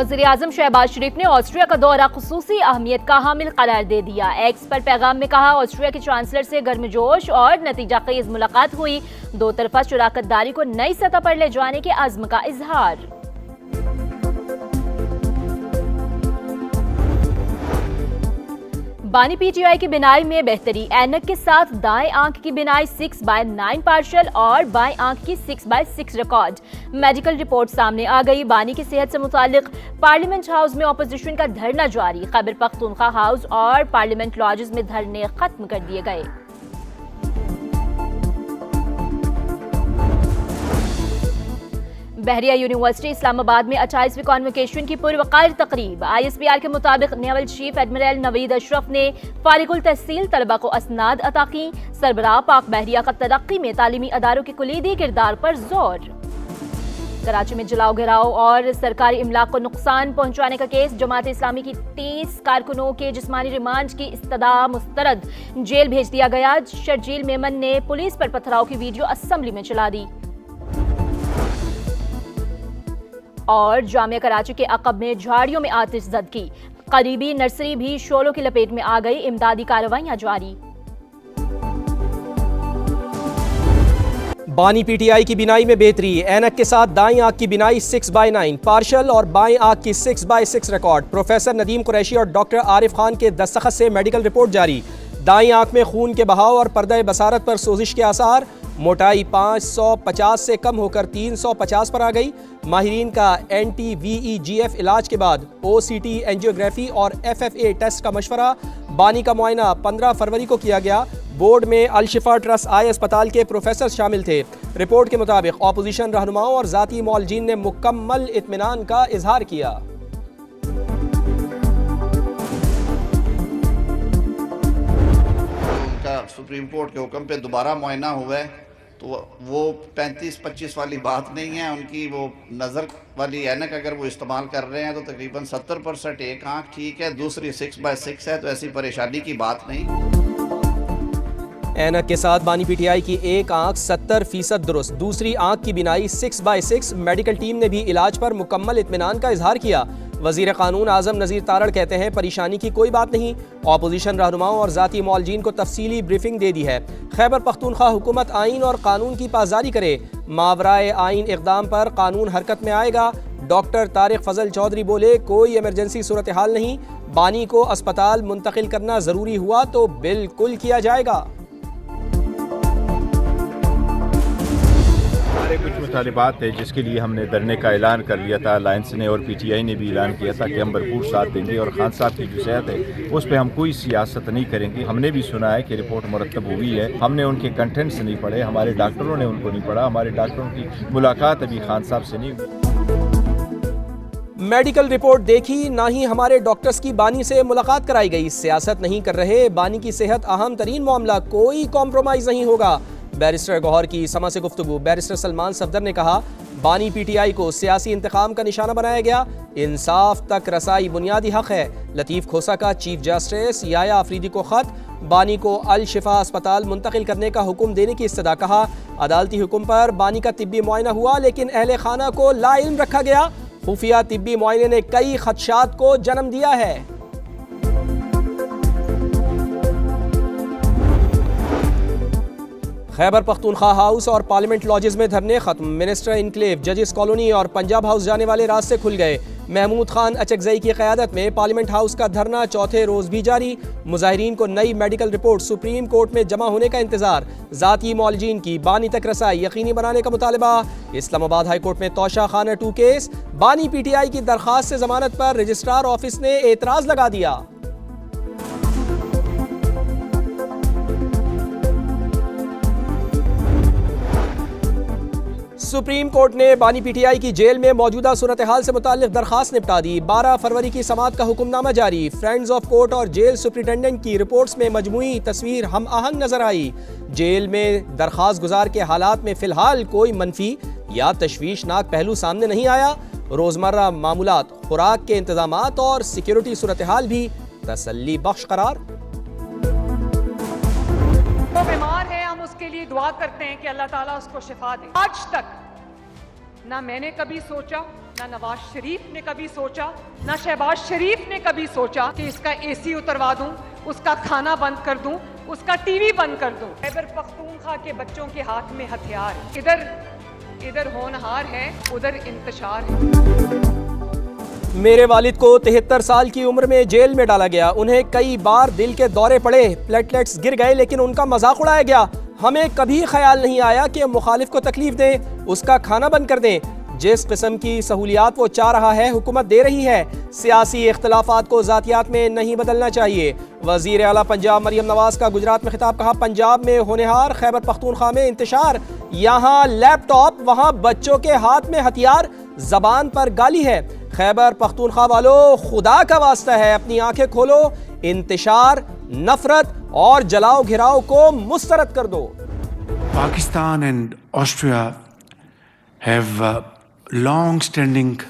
वज़ीर आज़म शहबाज शरीफ ने ऑस्ट्रिया का दौरा खुसूसी अहमियत का हामिल करार दे दिया। एक्स पर पैगाम में कहा, ऑस्ट्रिया के चांसलर से गर्मजोश और नतीजा खेज मुलाकात हुई। दो तरफा शराकतदारी को नई सतह पर ले जाने के अज़्म का इजहार। बानी पीटीआई की बिनाई में बेहतरी, ऐनक के साथ दाएं आंख की बिनाई 6/9 पार्शल और बाएं आंख की 6/6 रिकॉर्ड। मेडिकल रिपोर्ट सामने आ गई। बानी की सेहत से मुतालिक पार्लियामेंट हाउस में अपोजिशन का धरना जारी। खैबर पख्तूनख्वा हाउस और पार्लियामेंट लॉजेस में धरने खत्म कर दिए गए। बहरिया यूनिवर्सिटी इस्लामाबाद में 28वीं कॉन्वोकेशन की पुरवकार तकरीब। ISPR के मुताबिक naval chief admiral Naveed Ashraf ने फारिगुल तहसील तलबा को असनाद अता की। सरबराह पाक बहरिया का तरक्की में तालीमी अदारों के कुलीदी किरदार पर जोर। कराची में जलाओ घिराव और सरकारी इमलाक को नुकसान पहुंचाने का केस। जमात इस्लामी की 30 कारकुनों के जिस्मानी रिमांड की इस्तदा मुस्तरद, जेल भेज दिया गया। शर्जील मेमन ने पुलिस पर पथराव की वीडियो असेंबली में चला दी। और जामिया कराची के अकब में झाड़ियों में आतिशज़दगी, करीबी नर्सरी भी शोलों की लपेट में आ गई। इमदादी कार्रवाइयां जारी। बानी पीटीआई की बिनाई में बेहतरी, ऐनक के साथ दाईं आंख की बिनाई 6/9 पार्शल और बाईं आंख की 6/6 रिकॉर्ड। प्रोफेसर नदीम कुरैशी और डॉक्टर आरिफ खान के दस्तखत से मेडिकल रिपोर्ट जारी। दाईं आंख में खून के बहाव और पर्दा बसारत पर सोजिश के आसार। मोटाई 550 से कम होकर 350 पर आ गई। माहिरीन का NT-VEGF इलाज के बाद OCT एंजियोग्राफी और FFA टेस्ट का मशवरा। बानी का मुआयना 15 फरवरी को किया गया। बोर्ड में अल-शिफा ट्रस्ट आई अस्पताल के प्रोफेसर शामिल थे। रिपोर्ट के मुताबिक ऑपोजिशन रहनुमाओं और जाती मौलजीन ने मुकम्मल इत्मीनान का इजहार किया। उनका सुप्रीम कोर्ट के हुक्म पे दोबारा मुआयना हुआ है, तो वो 35-25 वाली बात नहीं है। उनकी वो नज़र वाली ऐनक अगर वो इस्तेमाल कर रहे हैं तो तकरीबन 70% एक आँख ठीक है, दूसरी 6/6 है, तो ऐसी परेशानी की बात नहीं। ऐनक के साथ बानी पीटीआई की एक आंख 70% दुरुस्त, दूसरी आंख की बिनाई 6/6। मेडिकल टीम ने भी इलाज पर मुकम्मल इत्मीनान का इजहार किया। वजीर कानून आजम नज़ीर तारड़ कहते हैं, परेशानी की कोई बात नहीं। ऑपोजिशन रहनुमाओं और जाती मौलजीन को तफसीली ब्रीफिंग दे दी है। खैबर पख्तूनख्वा हुकूमत आइन और कानून की पासदारी करे। मावराए आइन इक़दाम पर कानून हरकत में आएगा। डॉक्टर तारिक फजल चौधरी बोले, कोई इमरजेंसी सूरत हाल नहीं। बानी को अस्पताल मुंतकिल करना ज़रूरी हुआ तो बिल्कुल किया जाएगा। कुछ मुतालिबात है जिसके लिए हमने धरने का ऐलान कर लिया था। अलायंस ने और PTI ने भी ऐलान किया था कि हम भरपूर साथ देंगे और खान साहब की जो सेहत है उस पर हम कोई सियासत नहीं करेंगे। हमने भी सुना है कि रिपोर्ट मुरतब हुई है, हमने उनके कंटेंट्स नहीं पढ़े, हमारे डॉक्टरों ने उनको नहीं पढ़ा, हमारे डॉक्टरों की मुलाकात अभी खान साहब से नहीं हुई। मेडिकल रिपोर्ट देखी, ना ही हमारे डॉक्टर्स की बानी से मुलाकात कराई गई। सियासत नहीं कर रहे, बानी की सेहत अहम तरीन मामला, कोई कॉम्प्रोमाइज नहीं होगा। बैरिस्टर गौहर की समा से गुफ्तगू। बैरिस्टर सलमान सफदर ने कहा, बानी PTI को सियासी इंतकाम का निशाना बनाया गया। इंसाफ तक रसाई बुनियादी हक है। लतीफ़ खोसा का चीफ जस्टिस याया अफरीदी को खत। बानी को अल-शिफा अस्पताल मुंतकिल करने का हुक्म देने की इस्तदा। कहा, अदालती हुक्म पर बानी का तिब्बी मुआयना हुआ लेकिन अहले खाना को लाइल्म रखा गया। खुफिया तिब्बी मुआयने ने कई खदशात को जन्म दिया है। खैबर पख्तूनख्वा हाउस और पार्लियामेंट लॉजेस में धरने खत्म। मिनिस्टर इनक्लेव, जजेस कॉलोनी और पंजाब हाउस जाने वाले रास्ते खुल गए। महमूद खान अचकजई की क़यादत में पार्लियामेंट हाउस का धरना चौथे रोज भी जारी। मुजाहिरीन को नई मेडिकल रिपोर्ट सुप्रीम कोर्ट में जमा होने का इंतजार। जाती मौलजीन की बानी तक रसाई यकीनी बनाने का मुतालबा। इस्लामाबाद हाई कोर्ट में तोशा खाना 2 केस। बानी PTI की दरखास्त से जमानत पर रजिस्ट्रार ऑफिस ने एतराज लगा दिया। सुप्रीम कोर्ट ने बानी PTI की जेल में मौजूदा सूरत हाल से मुताल्लिक दरखास्त निपटा दी। 12 फरवरी की समाअत का हुक्मनामा जारी। फ्रेंड्स ऑफ कोर्ट और जेल सुप्रिटेंडेंट की रिपोर्ट्स में मजमूई तस्वीर हम आहंग नजर आई। जेल में दरखास्त गुजार के हालात में फिलहाल कोई मनफी या तशवीशनाक पहलू सामने नहीं आया। रोजमर्रा मामूलात, खुराक के इंतजामात और सिक्योरिटी सूरत हाल भी तसल्ली बख्श करार। वो बीमार है, हम उसके लिए दुआ करते हैं कि अल्लाह ताला उसको शिफा दे। आज तक ना मैंने कभी सोचा ना नवाज शरीफ ने कभी सोचा, ना शहबाज शरीफ ने कभी सोचा कि इसका एसी उतरवा दूं, उसका खाना बंद कर दूं, उसका टीवी बंद कर दूं। खैबर पख्तूनख्वा के बच्चों के हाथ में हथियार, इधर होनहार है, उधर इंतशार है। मेरे वालिद को 73 साल की उम्र में जेल में डाला गया। उन्हें कई बार दिल के दौरे पड़े, प्लेटलेट्स गिर गए, लेकिन उनका मजाक उड़ाया गया। हमें कभी ख्याल नहीं आया कि मुखालिफ को तकलीफ दें, उसका खाना बंद कर दें। जिस किस्म की सहूलियात वो चाह रहा है, हुकूमत दे रही है। सियासी इख्तलाफात को ज़ातियात में नहीं बदलना चाहिए। वज़ीर आला पंजाब मरियम नवाज का गुजरात में खिताब। कहा, पंजाब में होनहार, खैबर पख्तूनख्वा में इंतशार। यहाँ लैपटॉप, वहाँ बच्चों के हाथ में हथियार, जबान पर गाली है। खैबर पख्तूनख्वा वालों, खुदा का वास्ता है, अपनी आंखें खोलो। इंतशार, नफरत और जलाओ घिराव को मुस्तरद कर दो। Pakistan and Austria have long-standing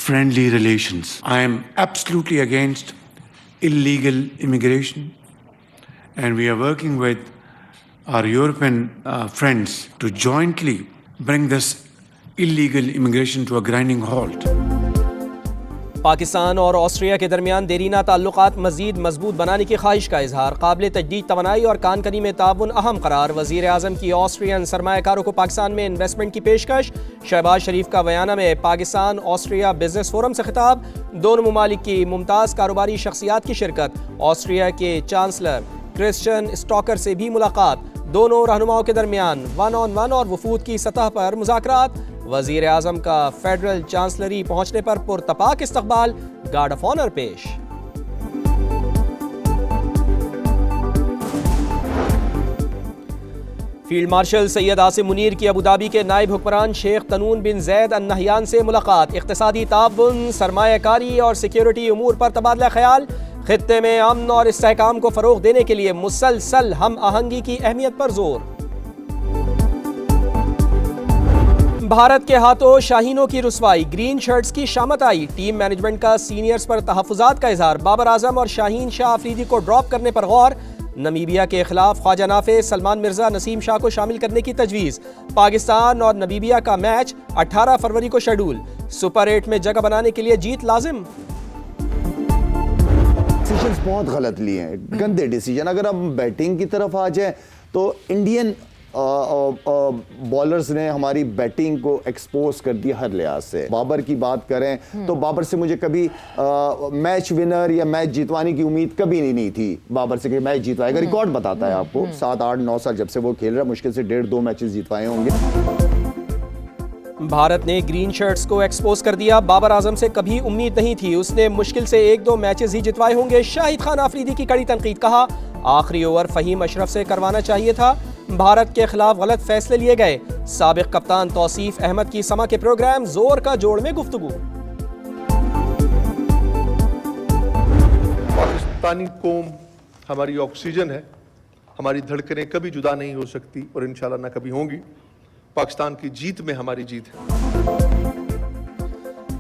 friendly relations. I am absolutely against illegal immigration, and we are working with our European friends to jointly bring this illegal immigration to a grinding halt. Pakistan और Austria के दरमियान देरीना ताल्लुकात मज़ीद मजबूत बनाने की ख्वाहिश का इजहार। काबिल तजदीद तवानाई और कानकनी में ताउन अहम करार। वज़ीर आज़म की ऑस्ट्रियन सरमायाकारों को पाकिस्तान में इन्वेस्टमेंट की पेशकश। शहबाज शरीफ का बयाना में पाकिस्तान ऑस्ट्रिया बिजनेस फोरम से खिताब। दोनों ममालिक की मुमताज़ कारोबारी शख्सियात की शिरकत। ऑस्ट्रिया के चांसलर क्रिश्चियन स्टॉकर से भी मुलाकात। दोनों रहनुमाओं के दरमियान 1-on-1 और वफूद की सतह पर मुज़ाकरात। वज़ीर आज़म का फेडरल चांसलरी पहुंचने पर पुरतपाक इस्तकबाल, गार्ड ऑफ ऑनर पेश। फील्ड मार्शल सैयद आसिम मुनीर की अबूधाबी के नायब हुक्मरान शेख तनून बिन जैद अल नहयान से मुलाकात। इख्तिसादी ताउन, सरमायाकारी और सिक्योरिटी उमूर पर तबादला ख्याल। खित्ते में अमन और इस्तेहकाम को फरोग देने के लिए मुसलसल हम आहंगी की अहमियत पर जोर। भारत के हाथों शाहीनों की रुसवाई, ग्रीन शर्ट्स की शामत आई। टीम मैनेजमेंट का सीनियर्स पर तहफ़्फ़ुज़ात का इज़हार। बाबर आजम और शाहीन शाह अफरीदी को ड्रॉप करने पर गौर। नमीबिया के खिलाफ ख्वाजा नाफे, सलमान मिर्जा, नसीम शाह को शामिल करने की तजवीज़। पाकिस्तान और नमीबिया का मैच 18 फरवरी को शेड्यूल। सुपर 8 में जगह बनाने के लिए जीत लाजिम। डिसीजंस बहुत गलत लिए हैं, गंदे डिसीजन। अगर हम बैटिंग की तरफ आ जाए तो इंडियन बॉलर्स ने हमारी बैटिंग को एक्सपोज कर दिया हर लिहाज से। बाबर की बात करें तो बाबर से मुझे कभी मैच विनर या मैच जितवाने की उम्मीद कभी नहीं थी बाबर से कि मैच जितवाएगा। रिकॉर्ड बताता है आपको, 7, 8, 9 साल जब से वो खेल रहा है, मुश्किल से 1.5-2 मैचेस जितवाए होंगे। भारत ने ग्रीन शर्ट्स को एक्सपोज कर दिया। बाबर आजम से कभी उम्मीद नहीं थी, उसने मुश्किल से 1-2 मैचेस ही जितवाए होंगे। शाहिद खान आफरीदी की कड़ी तनकीद। कहा, आखिरी ओवर फहीम अशरफ से करवाना चाहिए था। भारत के खिलाफ गलत फैसले लिए गए। साबिक कप्तान तौसीफ अहमद की समा के प्रोग्राम जोर का जोड़ में गुफ्तगू। पाकिस्तानी कौम हमारी ऑक्सीजन है, हमारी धड़कनें कभी जुदा नहीं हो सकती और इंशाल्लाह ना कभी होंगी। पाकिस्तान की जीत में हमारी जीत है।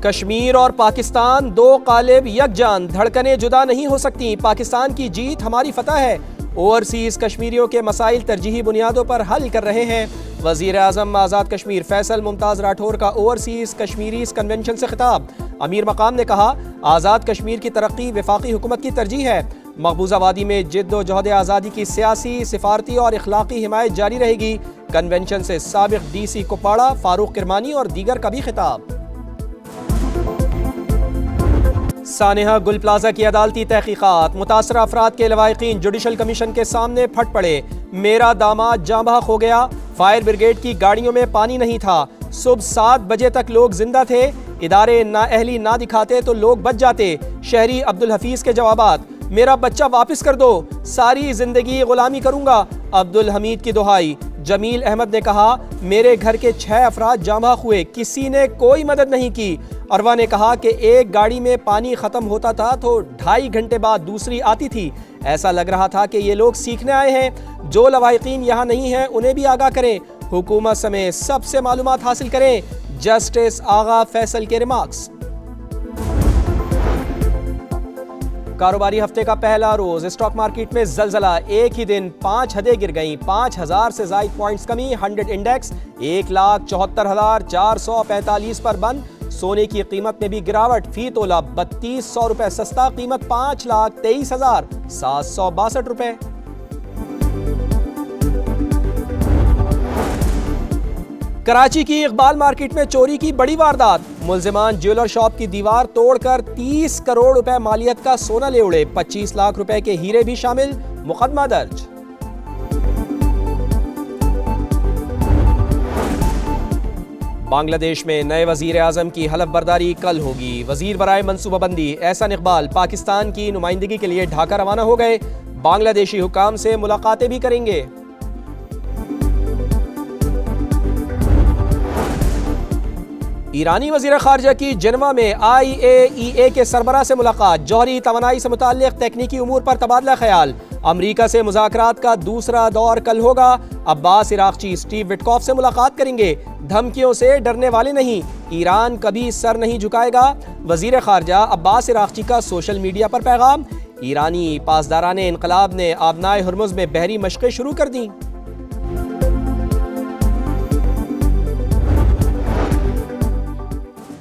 कश्मीर और पाकिस्तान दो कालिब यकजान, धड़कनें जुदा नहीं हो सकती। पाकिस्तान की जीत हमारी फतह है। ओवरसीज कश्मीरियों के मसाइल तरजीही बुनियादों पर हल कर रहे हैं। वज़ीर आज़म आज़ाद कश्मीर फैसल मुमताज़ राठौर का ओवरसीज कश्मीरीज कन्वेंशन से खिताब। अमीर मकाम ने कहा, आज़ाद कश्मीर की तरक्की वफाकी हुकूमत की तरजीह है। मकबूजा वादी में जिद्दोजहद आज़ादी की सियासी, सिफारती और इखलाकी हिमायत जारी रहेगी। कन्वेंशन से साबिक DC कुपवाड़ा फारूक किरमानी और दीगर का भी खिताब। सानेहा गुल प्लाजा की अदालती तहकीकात, मुतासरा अफराद के लवाहिकीन जुडिशल कमीशन के सामने फट पड़े। मेरा दामाद जाँ बहक हो गया, फायर ब्रिगेड की गाड़ियों में पानी नहीं था, सुबह 7 बजे तक लोग जिंदा थे, इदारे नाअहली ना दिखाते तो लोग बच जाते। शहरी अब्दुल हफीज के जवाबात, मेरा बच्चा वापस कर दो, सारी जिंदगी गुलामी करूंगा। अब्दुल हमीद की दुहाई। जमील अहमद ने कहा, मेरे घर के 6 अफराद जाँ बहक हुए, किसी ने कोई मदद नहीं की। अरवा ने कहा कि एक गाड़ी में पानी खत्म होता था तो 2.5 घंटे बाद दूसरी आती थी। ऐसा लग रहा था कि ये लोग सीखने आए हैं। जो लवाहिकीन यहाँ नहीं हैं उन्हें भी आगाह करें। हुकूमत समेत सबसे मालूमात हासिल करें। जस्टिस आगा फैसल के रिमार्क्स। कारोबारी हफ्ते का पहला रोज स्टॉक मार्केट में जलजला। एक ही दिन 5 हदें गिर गईं। 5000 से ज्यादा पॉइंट्स कमी। 100 इंडेक्स 1,74,445 पर बंद। सोने की कीमत में भी गिरावट, फी तोला 3200 रुपए सस्ता, कीमत 5,23,762 रुपए। कराची की इकबाल मार्केट में चोरी की बड़ी वारदात, मुल्जिमान ज्वेलर शॉप की दीवार तोड़कर 30 करोड़ रुपए मालियत का सोना ले उड़े, 25 लाख रुपए के हीरे भी शामिल, मुकदमा दर्ज। बांग्लादेश में नए वजीर आजम की हलफ बर्दारी कल होगी। वजीर बराए मनसूबाबंदी एहसान इकबाल पाकिस्तान की नुमाइंदगी के लिए ढाका रवाना हो गए, बांग्लादेशी हुकाम से मुलाकातें भी करेंगे। ईरानी वजीर खारजा की जनेवा में IAEA के सरबराह से मुलाकात, जौहरी तवानाई से मुताल्लिक तकनीकी उमूर पर तबादला ख्याल। अमरीका से मुज़ाकरात का दूसरा दौर कल होगा। अब्बास इराक़ची स्टीव विटकॉफ से मुलाकात करेंगे। धमकियों से डरने वाले नहीं, ईरान कभी सर नहीं झुकाएगा, वजीर खारजा अब्बास इराक़ची का सोशल मीडिया पर पैगाम। ईरानी पासदाराने इनकलाब ने आबनाए हुर्मुज़ में बहरी मशक़ें शुरू कर दी।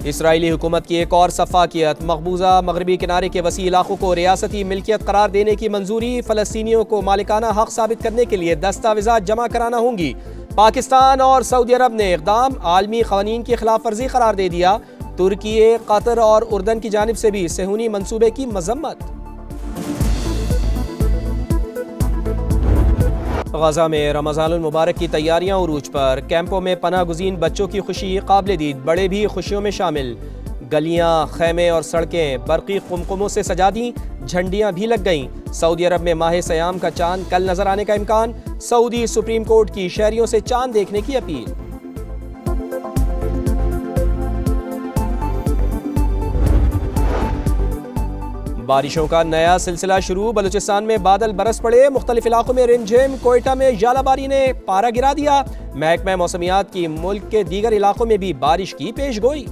इसराइली हुकूमत की एक और सफ़ाकियत, मकबूजा मगरबी किनारे के वसी इलाकों को रियासती मिल्कियत करार देने की मंजूरी, फ़लस्तीनियों को मालिकाना हक साबित करने के लिए दस्तावेज़ात जमा कराना होंगी। पाकिस्तान और सऊदी अरब ने इक़दाम आलमी क़वानीन की खिलाफ वर्जी करार दे दिया। तुर्की, कतर और उर्दन की जानिब से भी सेहूनी मंसूबे की मजम्मत। गजा में रमज़ानुल मुबारक की तैयारियां उरूज पर, कैंपों में पनाह गुज़ीन बच्चों की खुशी काबिल दीद, बड़े भी खुशियों में शामिल। गलियां, खैमे और सड़कें बरक़ी कुमकुमों से सजा दी, झंडियां भी लग गईं। सऊदी अरब में माह सयाम का चांद कल नजर आने का इम्कान, सऊदी सुप्रीम कोर्ट की शहरियों से चांद देखने की अपील। बारिशों का नया सिलसिला शुरू, बलूचिस्तान में बादल बरस पड़े, मुख्तलिफ इलाकों में रिमझिम, कोयटा में जालाबारी ने पारा गिरा दिया। महकमा मौसमियात की मुल्क के दीगर इलाकों में भी बारिश की पेशगोई।